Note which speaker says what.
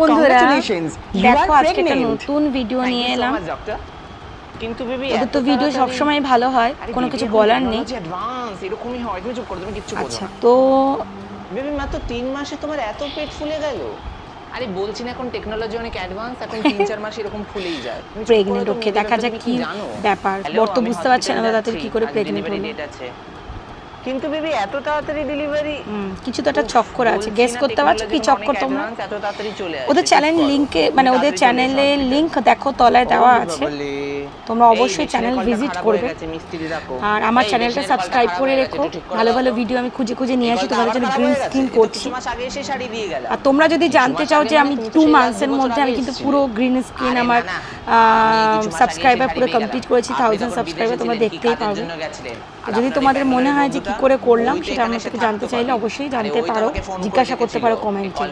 Speaker 1: বন্ধুরা,
Speaker 2: Congratulations, you
Speaker 1: দেখো
Speaker 2: are
Speaker 1: আজকে একটা
Speaker 2: pregnant.
Speaker 1: নতুন ভিডিও নিয়ে এলাম।
Speaker 3: কিন্তু বেবি
Speaker 1: ওদের তো ভিডিও সবসময় ভালো হয়, কোনো কিছু বলার নেই।
Speaker 3: অ্যাডভান্স এরকমই হয়, তুমি চুপ করো, তুমি কিচ্ছু বোঝো
Speaker 1: আচ্ছা,
Speaker 3: না।
Speaker 1: তো
Speaker 3: বেবি মাত্র 3 মাসে তোমার এত পেট ফুলে গেল? আরে বলছি না, এখন টেকনোলজি অনেক অ্যাডভান্স, এখন 3-4 মাস এরকম ফুলেই যায়। তুমি চুপ করো,
Speaker 1: প্রেগনেন্ট,
Speaker 3: তুমি
Speaker 1: ওকে,
Speaker 3: নিজের
Speaker 1: দেখা
Speaker 3: ব্যাপারে
Speaker 1: যাক
Speaker 3: তুমি
Speaker 1: কি
Speaker 3: জানো?
Speaker 1: ব্যাপার।
Speaker 3: হ্যালো,
Speaker 1: বর তো
Speaker 3: আমি
Speaker 1: বুঝতে পারছে না
Speaker 3: hospital
Speaker 1: তাদের কি
Speaker 3: যাচ্ছি,
Speaker 1: করে
Speaker 3: আজ
Speaker 1: প্রেগনেন্ট
Speaker 3: delivery
Speaker 1: হলো।
Speaker 3: date আছে। কিন্তু বেবি এত তাড়াতাড়ি ডেলিভারি?
Speaker 1: কিছু তো একটা চক্কর আছে, গেস করতে পারছো কি চক্কর তোমরা?
Speaker 3: এত তাড়াতাড়ি চলে আসে।
Speaker 1: ওদের চ্যানেল লিংকে, মানে ওদের চ্যানেলে লিংক দেখো তলায় দেওয়া আছে, তোমরা অবশ্যই চ্যানেল ভিজিট করবে। আর আমার চ্যানেলটা সাবস্ক্রাইব করে রেখো, ভালো ভালো ভিডিও আমি খুঁজে খুঁজে নিয়ে আসি তোমাদের জন্য, গ্রিন স্ক্রিন করছি। আর তোমরা যদি জানতে চাও যে আমি 2 মান্থসের মধ্যে আমি কিন্তু পুরো গ্রিন স্ক্রিন আমার সাবস্ক্রাইবার পুরো কমপ্লিট করেছি, 1000 সাবস্ক্রাইবার তোমরা দেখতেই পারবে। যদি তোমাদের মনে হয় যে কি করে করলাম সেটা আমার সাথে জানতে চাইলে অবশ্যই জানতে পারো, জিজ্ঞাসা করতে পারো কমেন্টে।